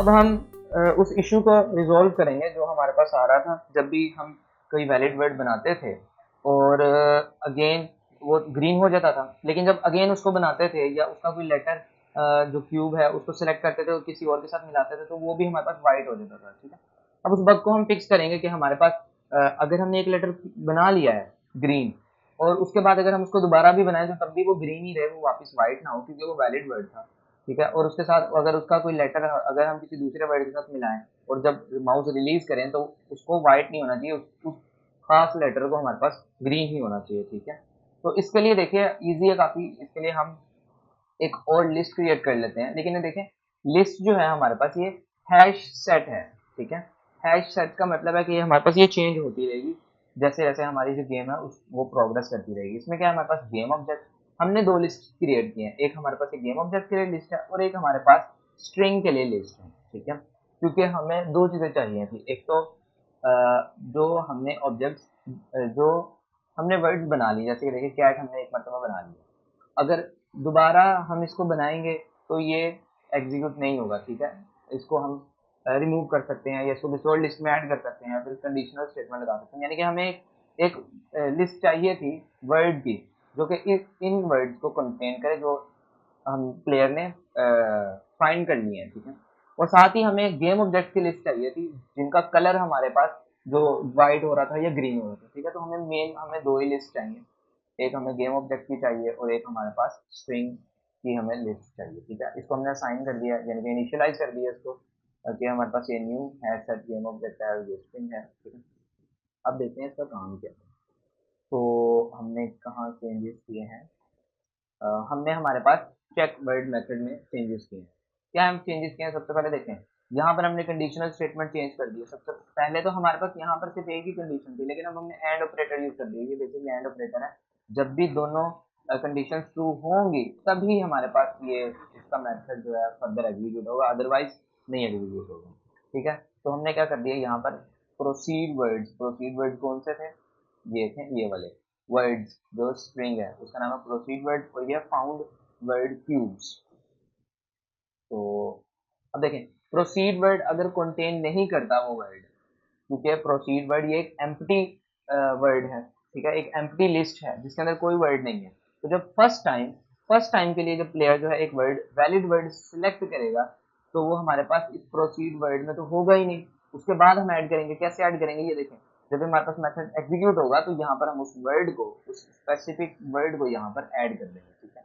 अब हम उस इशू को रिजॉल्व करेंगे जो हमारे पास आ रहा था जब भी हम कोई वैलिड वर्ड बनाते थे और अगेन वो ग्रीन हो जाता था, लेकिन जब अगेन उसको बनाते थे या उसका कोई लेटर जो क्यूब है उसको सिलेक्ट करते थे और किसी और के साथ मिलाते थे तो वो भी हमारे पास वाइट हो जाता था। ठीक है, अब उस बग को हम फिक्स करेंगे कि हमारे पास अगर हमने एक लेटर बना लिया है ग्रीन और उसके बाद अगर हम उसको दोबारा भी बनाएं तो तब भी वो ग्रीन ही रहे, वो वापस वाइट ना हो, क्योंकि वो वैलिड वर्ड था। ठीक है, और उसके साथ अगर उसका कोई लेटर अगर हम किसी दूसरे वर्ड के साथ मिलाएं और जब माउस रिलीज करें तो उसको वाइट नहीं होना चाहिए, उस खास लेटर को हमारे पास ग्रीन ही होना चाहिए। ठीक है, तो इसके लिए देखिए इजी है काफी, इसके लिए हम एक और लिस्ट क्रिएट कर लेते हैं। लेकिन ये देखें लिस्ट जो है हमारे पास ये हैश सेट है। ठीक है, हैश सेट का मतलब है कि हमारे पास ये चेंज होती रहेगी जैसे जैसे हमारी जो गेम है उस वो प्रोग्रेस करती रहेगी। इसमें क्या है, हमारे पास गेम ऑब्जेक्ट, हमने दो लिस्ट क्रिएट की हैं, एक हमारे पास एक गेम ऑब्जेक्ट के लिए लिस्ट है और एक हमारे पास स्ट्रिंग के लिए लिस्ट है। ठीक है, क्योंकि हमें दो चीज़ें चाहिए थी, एक तो जो हमने ऑब्जेक्ट जो हमने वर्ड्स बना ली, जैसे कि देखिए कैट हमने एक मरतबा बना लिया, अगर दोबारा हम इसको बनाएंगे तो ये एग्जीक्यूट नहीं होगा। ठीक है, इसको हम रिमूव कर सकते हैं या इसको किसी और लिस्ट में ऐड कर सकते हैं, फिर कंडीशनल स्टेटमेंट लगा सकते हैं। यानी कि हमें एक लिस्ट चाहिए थी वर्ड की जो कि इन वर्ड्स को कंटेन करे जो हम प्लेयर ने फाइंड कर लिए हैं। ठीक है, और साथ ही हमें गेम ऑब्जेक्ट की लिस्ट चाहिए थी जिनका कलर हमारे पास जो वाइट हो रहा था या ग्रीन हो रहा था। ठीक है, तो हमें दो ही लिस्ट चाहिए, एक हमें गेम ऑब्जेक्ट की चाहिए और एक हमारे पास स्ट्रिंग की हमें लिस्ट चाहिए। ठीक है, इसको हमने असाइन कर दिया यानी कि इनिशियलाइज कर दिया इसको कि हमारे पास ये न्यू है सेट गेम ऑब्जेक्ट है और ये स्ट्रिंग है। ठीक है, अब देखते हैं इसका काम क्या है। तो हमने कहाँ चेंजेस किए हैं, हमने हमारे पास चेक वर्ड मेथड में चेंजेस किए हैं। क्या हम चेंजेस किए हैं, सबसे पहले देखें यहाँ पर हमने कंडीशनल स्टेटमेंट चेंज कर दिया। सबसे पहले तो हमारे पास यहाँ पर सिर्फ एक ही कंडीशन थी, लेकिन अब हमने एंड ऑपरेटर यूज कर दिया। ये बेसिकली एंड ऑपरेटर है, जब भी दोनों कंडीशन ट्रू होंगी तभी हमारे पास ये इसका मेथड जो है फर्दर एग्जीक्यूट होगा, अदरवाइज नहीं एग्जीक्यूट होगा। ठीक है, तो हमने क्या कर दिया यहाँ पर प्रोसीड वर्ड्स कौन से थे, ये थे ये वाले वर्ड्स, जो स्ट्रिंग है उसका नाम है प्रोसीड वर्ड और ये फाउंड वर्ड क्यूब्स। तो अब देखें प्रोसीड वर्ड अगर कंटेन नहीं करता वो वर्ड, क्योंकि प्रोसीड वर्ड ये एक एम्प्टी वर्ड है। ठीक है, एक एम्प्टी लिस्ट है जिसके अंदर कोई वर्ड नहीं है। तो जब फर्स्ट टाइम के लिए जब प्लेयर जो है एक वर्ड वैलिड वर्ड सिलेक्ट करेगा तो वो हमारे पास इस प्रोसीड वर्ड में तो होगा ही नहीं। उसके बाद हम ऐड करेंगे, कैसे ऐड करेंगे ये देखें, जब हमारे पास मेथड एग्जीक्यूट होगा तो यहाँ पर हम उस वर्ड को, उस स्पेसिफिक वर्ड को यहाँ पर ऐड कर देंगे। ठीक है,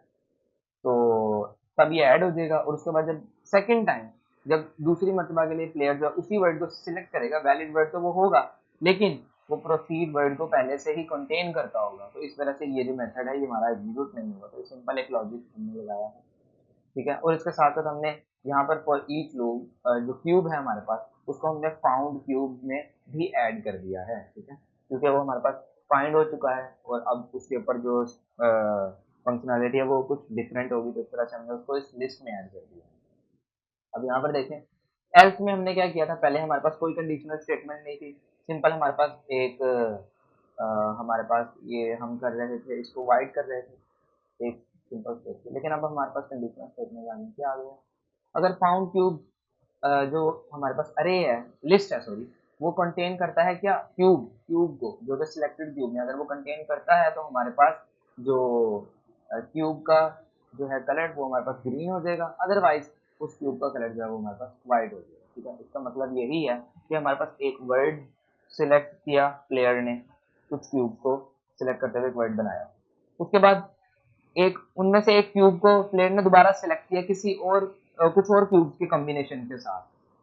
तो तब ये ऐड हो जाएगा और उसके बाद जब सेकंड टाइम जब दूसरी मरतबा के लिए प्लेयर जो उसी वर्ड को सिलेक्ट करेगा, वैलिड वर्ड तो वो होगा लेकिन वो प्रोसीड वर्ड को पहले से ही कंटेन करता होगा, तो इस तरह से ये जो मेथड है ये हमारा एग्जीक्यूट नहीं होगा। तो सिंपल एक लॉजिक हमने लगाया है। ठीक है, और इसके साथ साथ हमने यहाँ पर फॉर ईच लूप जो क्यूब है हमारे पास उसको हमने फाउंड क्यूब में भी ऐड कर दिया है। ठीक है, क्योंकि वो हमारे पास फाइंड हो चुका है और अब उसके ऊपर जो फंक्शनैलिटी है वो कुछ डिफरेंट होगी, तो इस तरह से हमने उसको इस लिस्ट में ऐड कर दिया। अब यहाँ पर देखें एल्स में हमने क्या किया था, पहले हमारे पास कोई कंडीशनल स्टेटमेंट नहीं थी, सिंपल हमारे पास एक हमारे पास ये हम कर रहे थे, इसको वाइड कर रहे थे एक सिंपल स्टेटमेंट, लेकिन अब हमारे पास कंडीशनल स्टेटमेंट आने क्या आ गया। अगर फाउंड क्यूब जो हमारे पास अरे है, लिस्ट है सॉरी, वो कंटेन करता है क्या, क्यूब को, जो कि सिलेक्टेड क्यूब में अगर वो कंटेन करता है तो हमारे पास जो क्यूब का जो है कलर वो हमारे पास ग्रीन हो जाएगा, अदरवाइज उस क्यूब का कलर जो है वो हमारे पास वाइट हो जाएगा। ठीक है, इसका मतलब यही है कि हमारे पास एक वर्ड सिलेक्ट किया प्लेयर ने, कुछ क्यूब को सिलेक्ट करते हुए एक वर्ड बनाया, उसके बाद एक उनमें से एक क्यूब को प्लेयर ने दोबारा सेलेक्ट किया किसी और कुछ और क्यूब के कॉम्बिनेशन के साथ,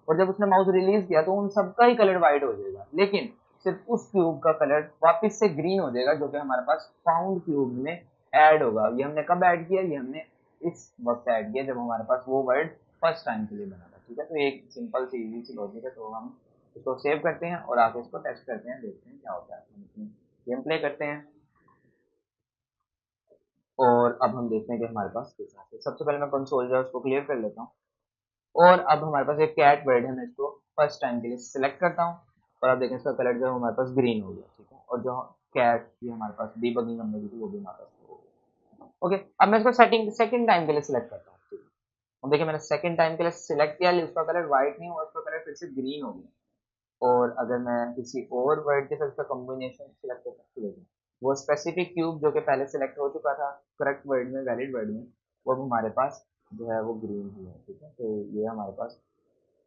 और जब उसने माउस रिलीज किया तो उन सबका ही कलर वाइट हो जाएगा, लेकिन सिर्फ उस क्यूब का कलर वापस से ग्रीन हो जाएगा जो कि हमारे पास फाउंड क्यूब में ऐड होगा। ये हमने कब ऐड किया, ये हमने इस वक्त ऐड किया जब हमारे पास वो वर्ड फर्स्ट टाइम के लिए बना था। ठीक है, तो एक सिंपल सी इजी सी लॉजिक है। तो हम इसको सेव करते हैं और आगे इसको टेस्ट करते हैं, देखते हैं क्या होता है, गेम प्ले करते हैं और अब हम देखते हैं कि हमारे पास किस तरह से। सबसे पहले मैं कंसोल जो है उसको क्लियर कर लेता हूँ और अब हमारे पास एक कैट वर्ड है, मैं इसको फर्स्ट टाइम के लिए सिलेक्ट करता हूँ और अब देखें इसका कलर जो है हमारे पास ग्रीन हो गया। ठीक है, और जो कैट ये हमारे पास डीबगिंग हमने की थी वो भी हमारे पास हो गया। ओके, अब मैं इसको सेटिंग सेकंड टाइम के लिए सिलेक्ट करता हूँ। अब देखिए मैंने सेकंड टाइम के लिए सिलेक्ट किया, उसका कलर वाइट नहीं हुआ, उसका कलर फिर से ग्रीन हो गया। और अगर मैं किसी और वर्ड के साथ उसका कॉम्बिनेशन सिलेक्ट कर सकती हूँ, वो स्पेसिफिक क्यूब जो कि पहले सिलेक्ट हो चुका था करेक्ट वर्ड में, वैलिड वर्ड में, वो अब हमारे पास जो है वो ग्रीन ही है, ठीक है। तो ये हमारे पास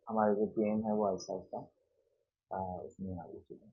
हमारा जो गेम है वो आहिस्ता आहिस्ता उसमें आ गई, ठीक है।